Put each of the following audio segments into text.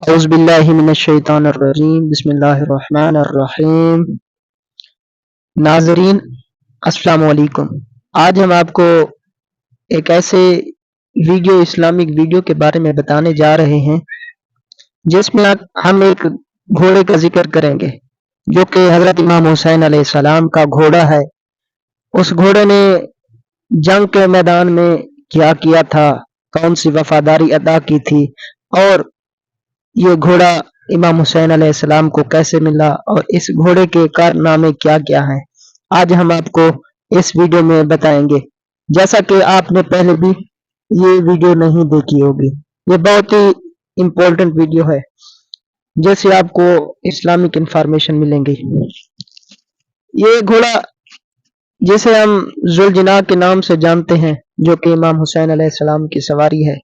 اعوذ باللہ من الشیطان الرجیم بسم اللہ الرحمن الرحیم۔ ناظرین السلام علیکم۔ آج ہم آپ کو ایک ایسے اسلامک ویڈیو کے بارے میں بتانے جا رہے ہیں جس میں ہم ایک گھوڑے کا ذکر کریں گے جو کہ حضرت امام حسین علیہ السلام کا گھوڑا ہے۔ اس گھوڑے نے جنگ کے میدان میں کیا کیا تھا، کون سی وفاداری ادا کی تھی، اور یہ گھوڑا امام حسین علیہ السلام کو کیسے ملا، اور اس گھوڑے کے کارنامے کیا کیا ہیں، آج ہم آپ کو اس ویڈیو میں بتائیں گے۔ جیسا کہ آپ نے پہلے بھی یہ ویڈیو نہیں دیکھی ہوگی، یہ بہت ہی امپورٹنٹ ویڈیو ہے جس سے آپ کو اسلامک انفارمیشن ملیں گی۔ یہ گھوڑا جسے ہم ذوالجناح کے نام سے جانتے ہیں، جو کہ امام حسین علیہ السلام کی سواری ہے،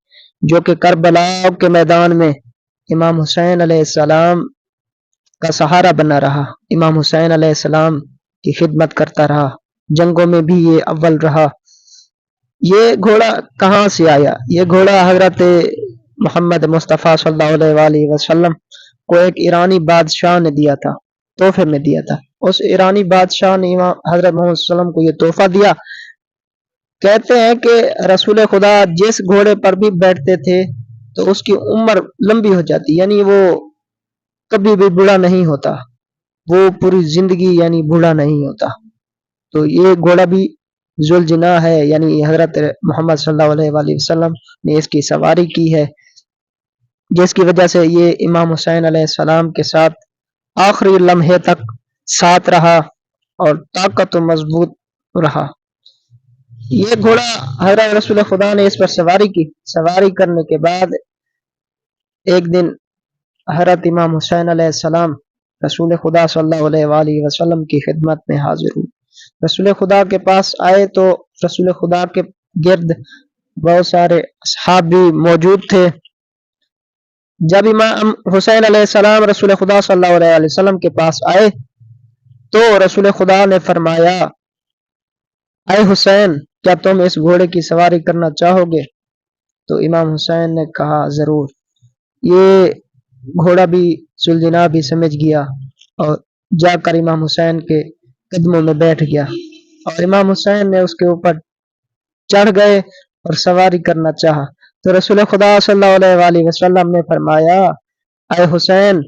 جو کہ کربلا کے میدان میں امام حسین علیہ السلام کا سہارا بنا رہا، امام حسین علیہ السلام کی خدمت کرتا رہا، جنگوں میں بھی یہ اول رہا۔ یہ گھوڑا کہاں سے آیا؟ یہ گھوڑا حضرت محمد مصطفیٰ صلی اللہ علیہ وآلہ وسلم کو ایک ایرانی بادشاہ نے دیا تھا، تحفے میں دیا تھا۔ اس ایرانی بادشاہ نے حضرت محمد صلی اللہ علیہ وسلم کو یہ تحفہ دیا۔ کہتے ہیں کہ رسول خدا جس گھوڑے پر بھی بیٹھتے تھے تو اس کی عمر لمبی ہو جاتی، یعنی وہ کبھی بھی بوڑھا نہیں ہوتا، وہ پوری زندگی یعنی بوڑھا نہیں ہوتا۔ تو یہ گھوڑا بھی ذوالجناح ہے، یعنی حضرت محمد صلی اللہ علیہ وآلہ وسلم نے اس کی سواری کی ہے، جس کی وجہ سے یہ امام حسین علیہ السلام کے ساتھ آخری لمحے تک ساتھ رہا اور طاقت و مضبوط رہا۔ یہ گھوڑا حضرت رسول خدا نے اس پر سواری کی۔ سواری کرنے کے بعد ایک دن حضرت امام حسین علیہ السلام رسول خدا صلی اللہ علیہ وآلہ وسلم کی خدمت میں حاضر ہوئے۔ رسول خدا کے پاس آئے تو رسول خدا کے گرد بہت سارے اصحاب بھی موجود تھے۔ جب امام حسین علیہ السلام رسول خدا صلی اللہ علیہ وسلم کے پاس آئے تو رسول خدا نے فرمایا، اے حسین، کیا تم اس گھوڑے کی سواری کرنا چاہو گے؟ تو امام حسین نے کہا ضرور۔ یہ گھوڑا بھی ذوالجناح بھی سمجھ گیا اور جا کر امام حسین کے قدموں میں بیٹھ گیا، اور امام حسین نے اس کے اوپر چڑھ گئے اور سواری کرنا چاہا تو رسول خدا صلی اللہ علیہ وآلہ وسلم نے فرمایا، اے حسین،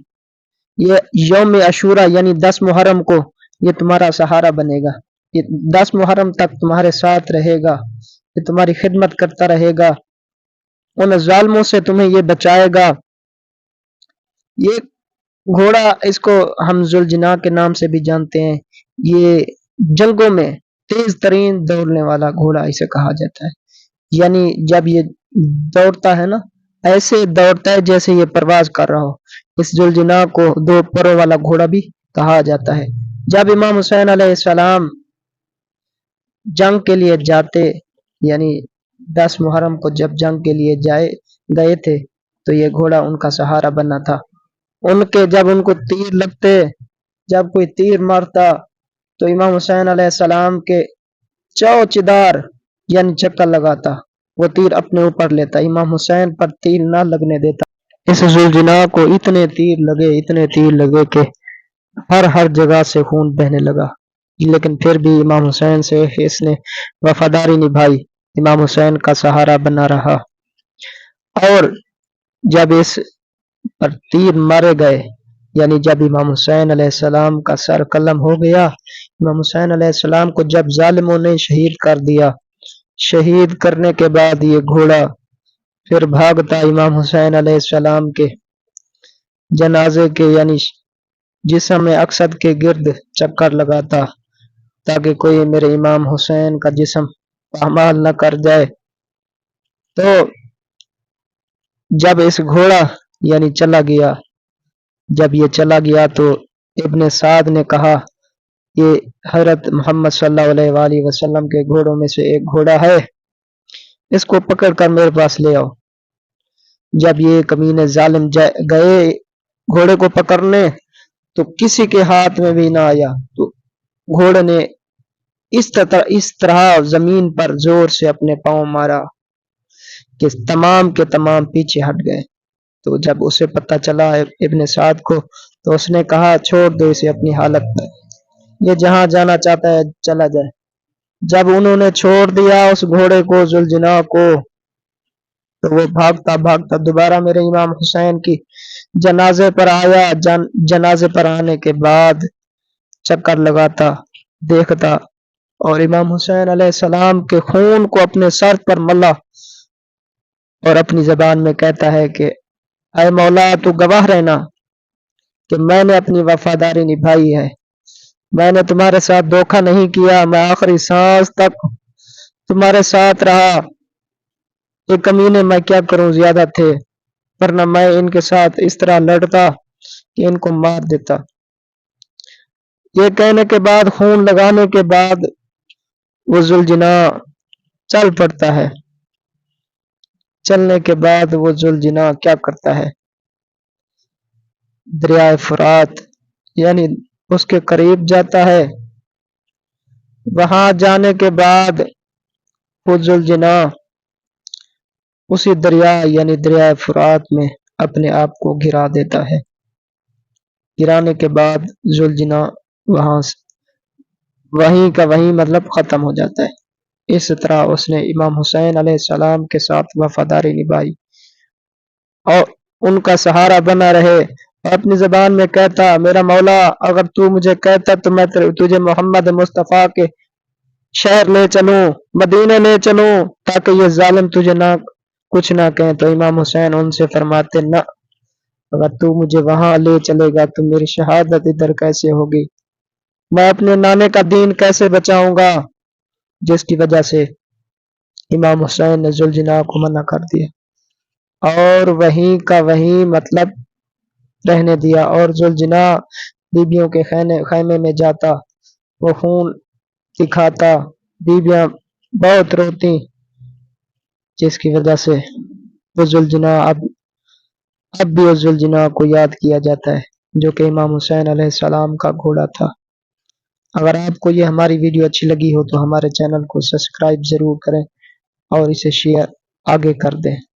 یہ یوم عاشوراء یعنی 10 محرم کو یہ تمہارا سہارا بنے گا، یہ 10 محرم تک تمہارے ساتھ رہے گا، یہ تمہاری خدمت کرتا رہے گا، ان ظالموں سے تمہیں یہ بچائے گا۔ یہ گھوڑا، اس کو ہم ذوالجناح کے نام سے بھی جانتے ہیں، یہ جنگوں میں تیز ترین دوڑنے والا گھوڑا اسے کہا جاتا ہے، یعنی جب یہ دوڑتا ہے نا، ایسے دوڑتا ہے جیسے یہ پرواز کر رہا ہو۔ اس ذوالجناح کو 2 پروں والا گھوڑا بھی کہا جاتا ہے۔ جب امام حسین علیہ السلام جنگ کے لیے جاتے، یعنی 10 محرم کو جب جنگ کے لیے گئے تھے تو یہ گھوڑا ان کا سہارا بنا تھا۔ جب ان کو تیر لگتے، جب کوئی تیر مارتا تو امام حسین علیہ السلام کے چوچدار یعنی چکر لگاتا، وہ تیر اپنے اوپر لیتا، امام حسین پر تیر نہ لگنے دیتا۔ اس ذوالجناح کو اتنے تیر لگے کہ ہر جگہ سے خون بہنے لگا، لیکن پھر بھی امام حسین سے اس نے وفاداری نبھائی، امام حسین کا سہارا بنا رہا۔ اور جب اس پر تیر مارے گئے، یعنی جب امام حسین علیہ السلام کا سر قلم ہو گیا، امام حسین علیہ السلام کو جب ظالموں نے شہید کر دیا، شہید کرنے کے بعد یہ گھوڑا پھر بھاگتا امام حسین علیہ السلام کے جنازے کے یعنی جسم اقصد کے گرد چکر لگاتا تاکہ کوئی میرے امام حسین کا جسم پامال نہ کر جائے۔ تو جب اس گھوڑا یعنی چلا گیا، جب یہ چلا گیا تو ابن سعد نے کہا، یہ حضرت محمد صلی اللہ علیہ وآلہ وسلم کے گھوڑوں میں سے ایک گھوڑا ہے، اس کو پکڑ کر میرے پاس لے آؤ۔ جب یہ کمینے ظالم گئے گھوڑے کو پکڑنے تو کسی کے ہاتھ میں بھی نہ آیا، تو گھوڑے نے اس طرح زمین پر زور سے اپنے پاؤں مارا کہ تمام کے تمام پیچھے ہٹ گئے۔ تو جب اسے پتہ چلا ابن سعد کو تو اس نے کہا چھوڑ دو اسے اپنی حالت پر، یہ جہاں جانا چاہتا ہے چلا جائے۔ جب انہوں نے چھوڑ دیا اس گھوڑے کو ذوالجناح کو تو وہ بھاگتا بھاگتا دوبارہ میرے امام حسین کی جنازے پر آیا۔ جنازے پر آنے کے بعد چکر لگاتا دیکھتا اور امام حسین علیہ السلام کے خون کو اپنے سر پر ملا اور اپنی زبان میں کہتا ہے کہ اے مولا تو گواہ رہنا کہ میں نے اپنی وفاداری نبھائی ہے، میں نے تمہارے ساتھ دھوکہ نہیں کیا، میں آخری سانس تک تمہارے ساتھ رہا۔ یہ کمینے میں کیا کروں زیادہ تھے، ورنہ میں ان کے ساتھ اس طرح لڑتا کہ ان کو مار دیتا۔ یہ کہنے کے بعد خون لگانے کے بعد وہ ذوالجناح چل پڑتا ہے۔ چلنے کے بعد وہ ذوالجناح کیا کرتا ہے، دریائے فرات یعنی اس کے قریب جاتا ہے۔ وہاں جانے کے بعد وہ ذوالجناح اسی دریا یعنی دریائے فرات میں اپنے آپ کو گرا دیتا ہے۔ گرانے کے بعد ذوالجناح وہیں کا وہیں مطلب ختم ہو جاتا ہے۔ اس طرح اس نے امام حسین علیہ السلام کے ساتھ وفاداری نبھائی اور ان کا سہارا بنا رہے، اور اپنی زبان میں کہتا میرا مولا اگر تو مجھے کہتا تو میں تجھے محمد مصطفیٰ کے شہر لے چلوں، مدینے لے چلوں تاکہ یہ ظالم تجھے کچھ نہ کہیں۔ تو امام حسین ان سے فرماتے نہ، اگر تو مجھے وہاں لے چلے گا تو میری شہادت ادھر کیسے ہوگی، میں اپنے نانے کا دین کیسے بچاؤں گا، جس کی وجہ سے امام حسین نے ذوالجناح کو منع کر دیا اور وہیں کا وہیں مطلب رہنے دیا۔ اور ذوالجناح بیبیوں کے خیمے میں جاتا، وہ خون دکھاتا، بیبیاں بہت روتی، جس کی وجہ سے وہ ذوالجناح اب بھی اس ذوالجناح کو یاد کیا جاتا ہے جو کہ امام حسین علیہ السلام کا گھوڑا تھا۔ اگر آپ کو یہ ہماری ویڈیو اچھی لگی ہو تو ہمارے چینل کو سبسکرائب ضرور کریں اور اسے شیئر آگے کر دیں۔